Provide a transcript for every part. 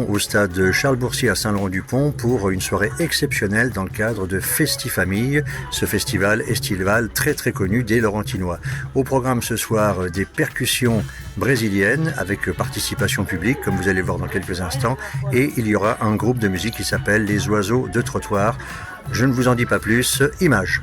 Au stade Charles-Boursier à Saint-Laurent-du-Pont pour une soirée exceptionnelle dans le cadre de Festifamille, ce festival estival très connu des Laurentinois. Au programme ce soir des percussions brésiliennes avec participation publique comme vous allez voir dans quelques instants, et il y aura un groupe de musique qui s'appelle Les Oiseaux de Trottoir. Je ne vous en dis pas plus, images.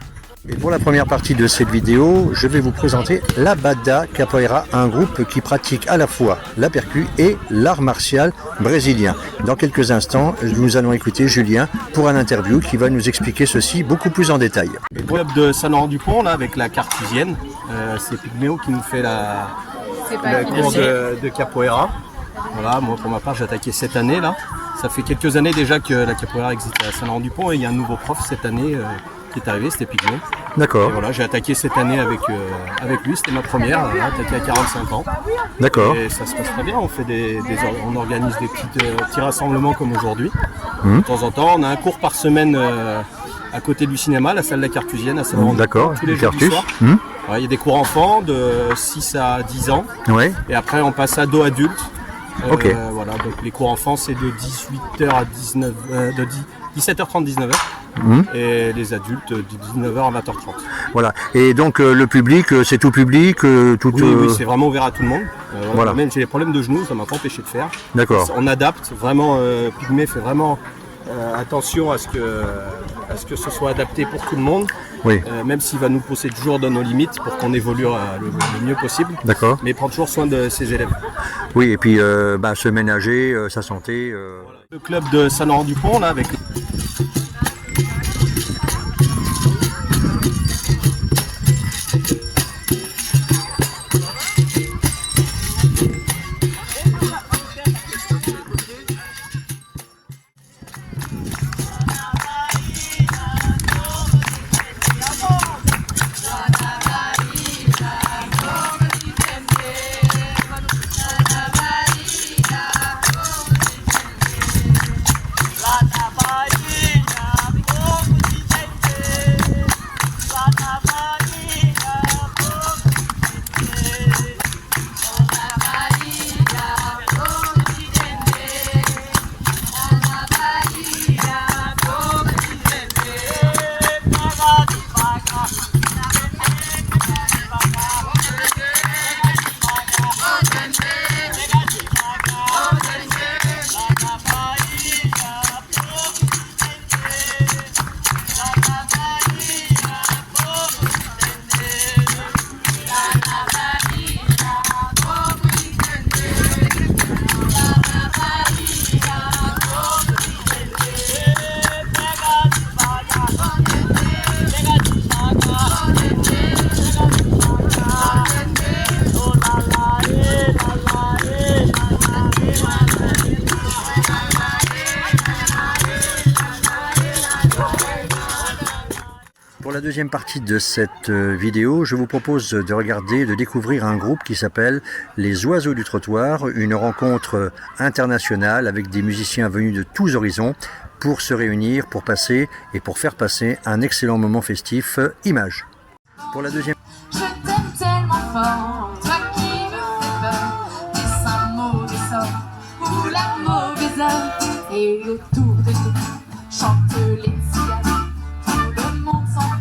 Et pour la première partie de cette vidéo, je vais vous présenter la Banda Capoeira, un groupe qui pratique à la fois la percu et l'art martial brésilien. Dans quelques instants, nous allons écouter Julien pour un interview qui va nous expliquer ceci beaucoup plus en détail. Le club de Saint-Laurent-du-Pont, là, avec la cartusienne, c'est Pygméo qui nous fait le cours de capoeira. Voilà, moi pour ma part j'ai attaqué cette année là. Ça fait quelques années déjà que la capoeira existe à Saint-Laurent-du-Pont et il y a un nouveau prof cette année qui est arrivé, c'était Pygméo. D'accord. Et voilà, j'ai attaqué cette année avec lui, c'était ma première, attaqué à 45 ans. D'accord. Et ça se passe très bien, on organise des petits rassemblements comme aujourd'hui. De temps en temps, on a un cours par semaine à côté du cinéma, la salle de la Cartusienne à Saint-Laurent. D'accord, tous les jours du soir. Il y a des cours enfants de 6 à 10 ans. Ouais. Et après on passe à ado adulte. Ok. Voilà, donc les cours enfants c'est de 18h à 17h30 19h. Et les adultes de 19h à 20h30. Voilà. Et donc le public, c'est tout public Oui, c'est vraiment ouvert à tout le monde. Voilà. Même j'ai des problèmes de genoux, ça m'a pas empêché de faire. D'accord. On adapte vraiment. Pygmée fait vraiment attention à ce que ce soit adapté pour tout le monde. Oui. Même s'il va nous pousser toujours dans nos limites pour qu'on évolue le mieux possible. D'accord. Mais il prend toujours soin de ses élèves. Oui, et puis se ménager, sa santé. Le club de Saint-Laurent-du-Pont là avec. Pour la deuxième partie de cette vidéo, je vous propose de découvrir un groupe qui s'appelle Les Oiseaux du Trottoir, une rencontre internationale avec des musiciens venus de tous horizons pour se réunir, pour passer et pour faire passer un excellent moment festif. Images. Pour la deuxième. Je t'aime tellement fort, toi qui me fais peur, des saints mauvais sorts ou la mauvaise heure, et autour de nous chantent les cigales. Tout le monde s'en fout,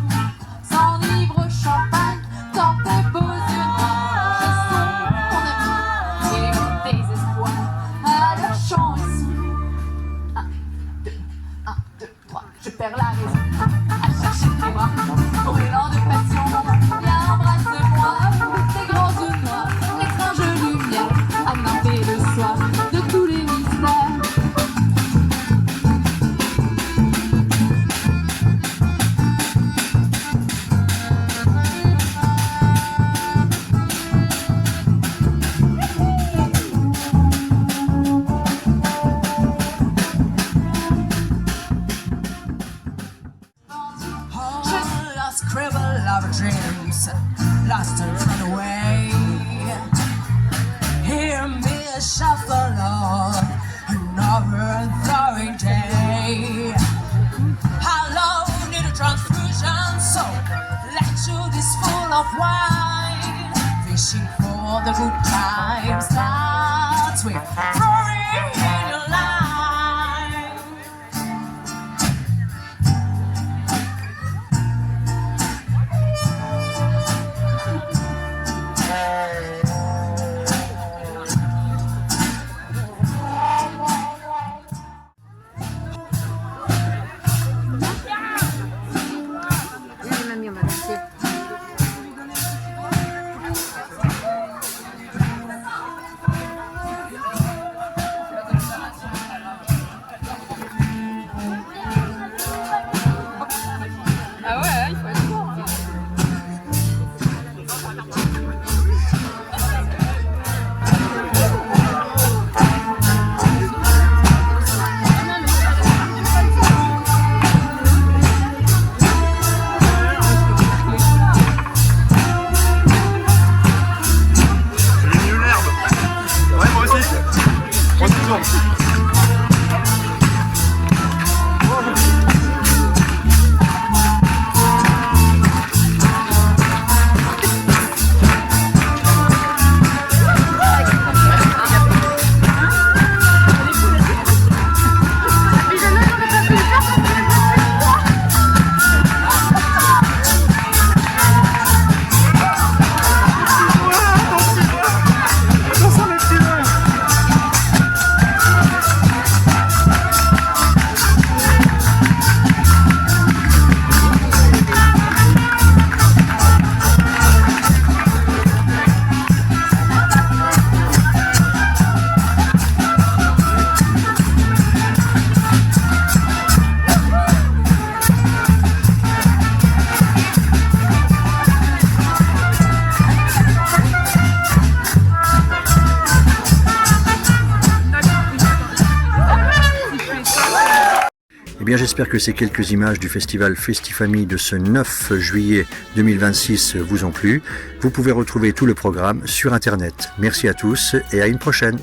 s'enivre au champagne, dans tes beaux yeux noirs. Je suis ton ami et mon désespoir. Alors chant ici. 1, 2, 3, je perds la raison à chercher tes bras, brûlant de passion. Viens embrasse-moi, tes grands yeux noirs, l'étrange lumière, à m'appeler le soir de tous les mystères. times lost and run away. Hear me shuffle on another thawing day. How long need a transfusion? So let you this full of wine. Fishing for the good times starts with throwing in your line. Eh bien, j'espère que ces quelques images du festival Festifamille de ce 9 juillet 2026 vous ont plu. Vous pouvez retrouver tout le programme sur Internet. Merci à tous et à une prochaine.